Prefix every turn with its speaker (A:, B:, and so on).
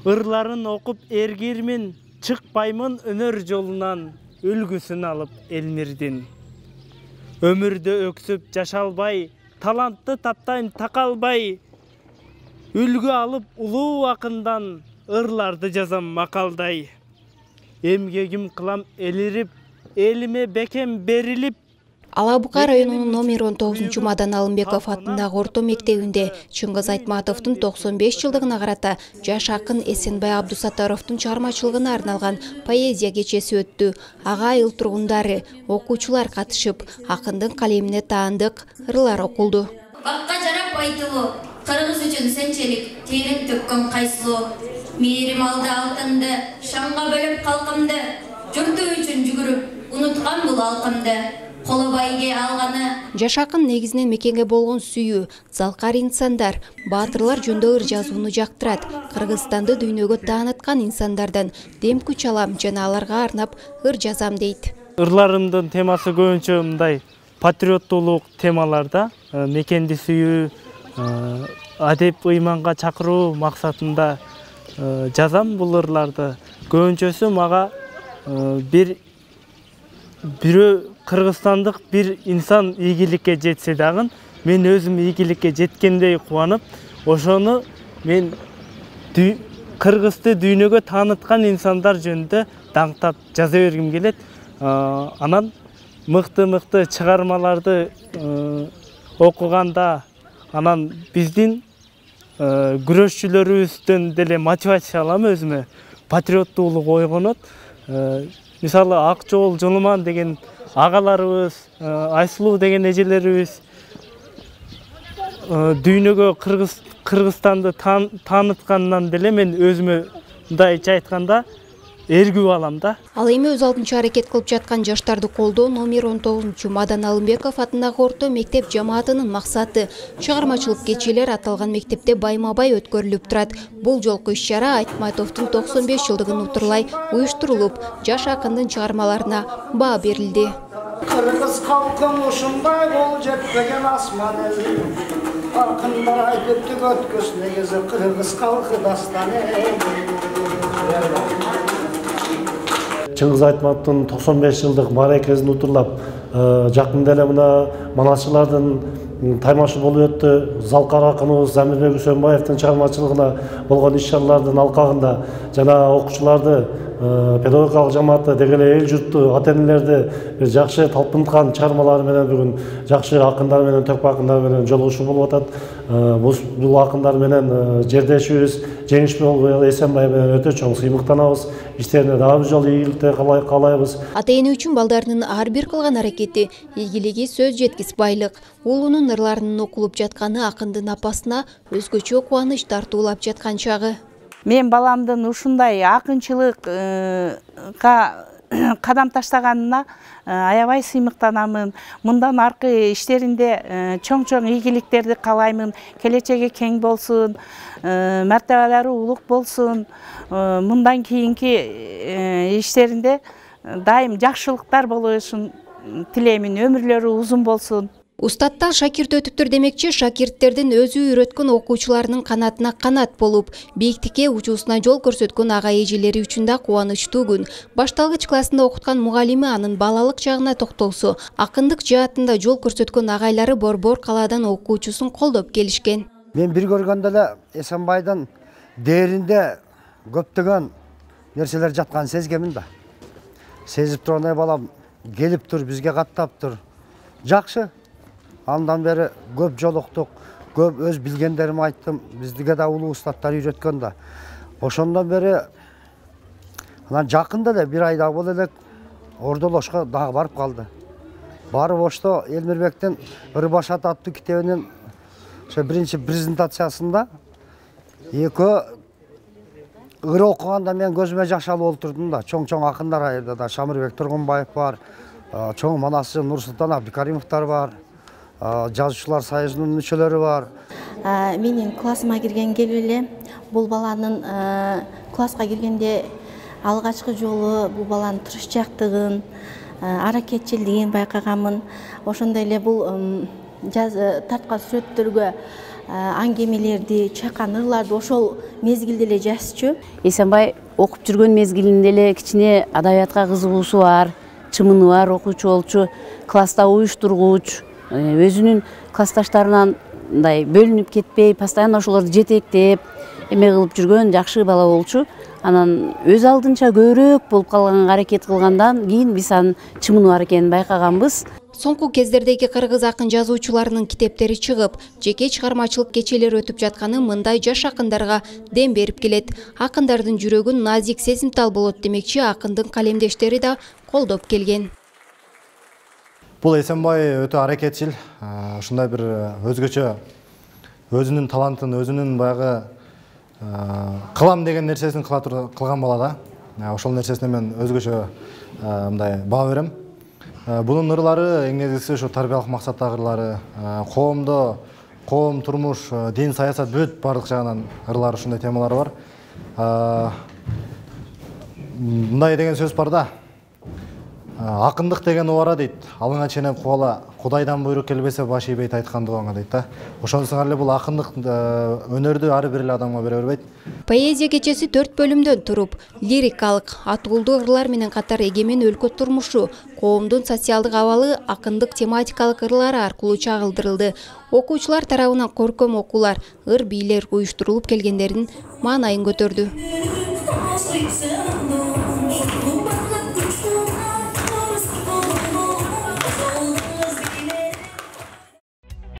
A: Ырларын окуп эргирмин, чыкпаймын өнөр жолунан, үлгүсүн алып элмирдин. Өмүрдө өксүп жашалбай, талантты таптайын такалбай, үлгү алып улуу акындан, ырларды жазам макалдай. Эмгегим кылам элирип, элиме бекем берилип.
B: Алабука районунун номер 19 Мадан Алымбеков атындагы орто мектебинде Чыңгыз Айтматовдун 95 жылдыгына карата жаш акын Эсенбай Абдусаттаровдун чыгармачылыгына арналган поэзия кечеси өттү. Ага айыл тургундары, окуучулар катышып, акындын калемине таандык ырлар окулду.
C: Бакка жарап айтылуу, кыргыз үчүн сенчелик терең төккөн кайсылуу. Мээрим алды алтынды, шаңга бөлүп калкымды, журту үчүн жүгүрүп, унуткан бул алкымды. Колобайге алганы.
B: Жаш акын негизинен мекенге болгон сүйүү, залкар инсандар, баатырлар жөнүндө ыр жазууну жактырат. Кыргызстанды дүйнөгө тааныткан инсандардан дем күч алам жана аларга арнап ыр жазам дейт.
A: Ырларымдын темасы көбүнчө мындай патриоттуулук темаларда, мекенди сүйүү, адеп ыйманга чакыруу максатында жазам бул ырларды. Көбүнчөсү мага бирөө Кыргызстандык bir insan ийгиликке жетсе дагы, мен өзүм ийгиликке жеткендей кубанып, ошону мен Кыргызды дүйнөгө тааныткан инсандар жөнүндө даңктап жаза бергим келет. Анан мыкты чыгармаларды окуганда, анан биздин күрөшчүлөрүбүздөн деле мотивация алам өзүмө, патриоттуулук ойгонот. Мисалы Ак Жоол, Жолуман деген агаларыбыз, Айсулуу деген эжелерибиз дүйнөгө Кыргызстанды тааныткандан деле мен өзүмө мындайча айтканда эргүү алам да.
B: Ал эми өз алдынча аракет кылып жаткан жаштарды колдоо номер 19 Мадан Алымбеков атындагы орто мектеп жамаатынын максаты. Чыгармачылык кечелер аталган мектепте байма-бай өткөрүлүп турат. Бул жолку иш-чара Айтматовдун 95 жылдыгын утурлай уюштурулуп, жаш акындын чыгармаларына баа берилди.
D: Кыргыз халкым ушундай бол жетпеген асман эл. Акындар айтып өткөс негизи кыргыз халкы дастан эл.
E: Чыңгыз Айтматовдун 95 жылдык мааракесин утурлап, жакында эле мына манасчылардын таймашы болуп өттү. Залкар акыныбыз Замирбек Үсөнбаевдин чыгармачылыгына болгон иш-чаралардын алкагында жана окуучуларды, педагогикалык жамаатты, деги эле эл журтту, ата-энелерди бир жакшы талпынткан чыгармалары менен бүгүн жакшы акындар менен, төкпө акындар менен жолугушуу болуп атат. Бул акындар менен жердешибиз Жеңишбек Эсенбай менен өтө чоң сыймыктанабыз. Иштерине дагы бир жолу ийгиликте каалайбыз.
B: Ата-эне үчүн балдарынын ар бир кылган аракети, ийгилиги сөз жеткис байлык. Уулунун ырларынын окулуп жатканы акындын апасына өзгөчө кубаныч тартуулап жаткан чагы.
F: Мен баламдын ушундай акынчылыкка кадам таштаганына аябай сыймыктанамын. Мындан аркы иштеринде чоң ийгиликтерди каалаймын. Келечеги кең болсун, мартабалары улук болсун. Мындан кийинки иштеринде дайым жакшылыктар болушун тилеймин. Өмүрлөрү узун болсун.
B: Устаттан шакирт өтүптүр демекчи, шакирттердин өзү үйрөткөн окуучуларынын канатына канат болуп, бийиктикке учуусуна жол көрсөткөн ага эжелери үчүн да кубанычтуу күн. Башталгыч классында окуткан мугалими анын балалык жагына токтолсо, акындык жаатында жол көрсөткөн агайлары Борбор калаадан окуучусун колдоп келишкен.
D: Мен бир көргөндө эле Эсенбайдын дээринде көптөгөн нерселер жатканын сезгемин да. Сезип тургандай балам келип тур, бизге каттап тур. Жакшы. Андан бери көп жолуктук, көп өз билгендерими айттым. Биздиге да улуу устаттар үйрөткөн да. Ошондон бери анан жакында эле бир айда бол элек Ордолошко дагы барып калды. Барып ошто Элмирбектин Ыр башат аттуу китебинин ошо биринчи презентациясында экөө ыр окуганда мен көзүмө жаш алып олтурдум да. Чоң акындар айырда да Шамырбек Тургунбаев бар, чоң манасчы Нурсултан Абдикаримовдор бар. Жазуучулар союзунун мүчөлөрү бар.
G: Менин классыма киргенге эле бул баланын класска киргенде алгачкы жолу бул баланын тырышчаактыгын, аракетчилдигин байкаганмын. Ошондой эле бул тарткан сүрөттөргө аңгемелерди, чакан ырларды ошол мезгилде эле жазчу.
H: Эсенбай окуп жүргөн мезгилинде эле кичине адабиятка кызыгуусу бар, чымыны бар окуучу болчу, класста уюштургуч, өзүнүн классташтарынан мындай бөлүнүп кетпей, постоянно ошолорду жетектеп, эме кылып жүргөн жакшы бала болчу. Анан өз алдынча көбүрөөк болуп калганга аракет кылгандан кийин биз анын чымыны бар экенин байкаганбыз.
B: Соңку кездердеги кыргыз акын жазуучуларынын китептери чыгып, жеке чыгармачылык кечелер өтүп жатканы мындай жаш акындарга дем берип келет. Акындардын жүрөгүн назик, сезимтал болот демекчи акындын калемдештери да колдоп келген.
I: Бул Эсенбай өтө аракетчил, ушундай бир өзгөчө өзүнүн талантын, өзүнүн баягы кылам деген нерсесин кылган бала да. Ошол нерсесине мен өзгөчө мындай баа берем. Bunun ıрлары эң негизгиси ошо тарбиялык максаттагы ырлары, коомдо, коом, турмуш, дин, саясат бүт бардык жагынан ырлар, ушундай темалары бар. Мындай деген сөз бар да. Акындык деген убара дейт. Алыңа ченеп кубала, Кудайдан буйрук келбесе баш ийбейт айткан дуаңа дейт да. Ошону сыңар бул акындык өнөрдү ар бир эле адамга бере бербейт.
B: Поэзия кечеси 4 бөлүмдөн туруп, лирикалык, атуулдуу ырлар менен катар эгемен өлкө турмушу, коомдун социалдык абалы, акындык тематикалык ырлары аркылуу чагылдырылды. Окуучулар тарабынан көркөм окуулар, ыр бийлер уюштурулуп келгендердин маанайын көтөрдү.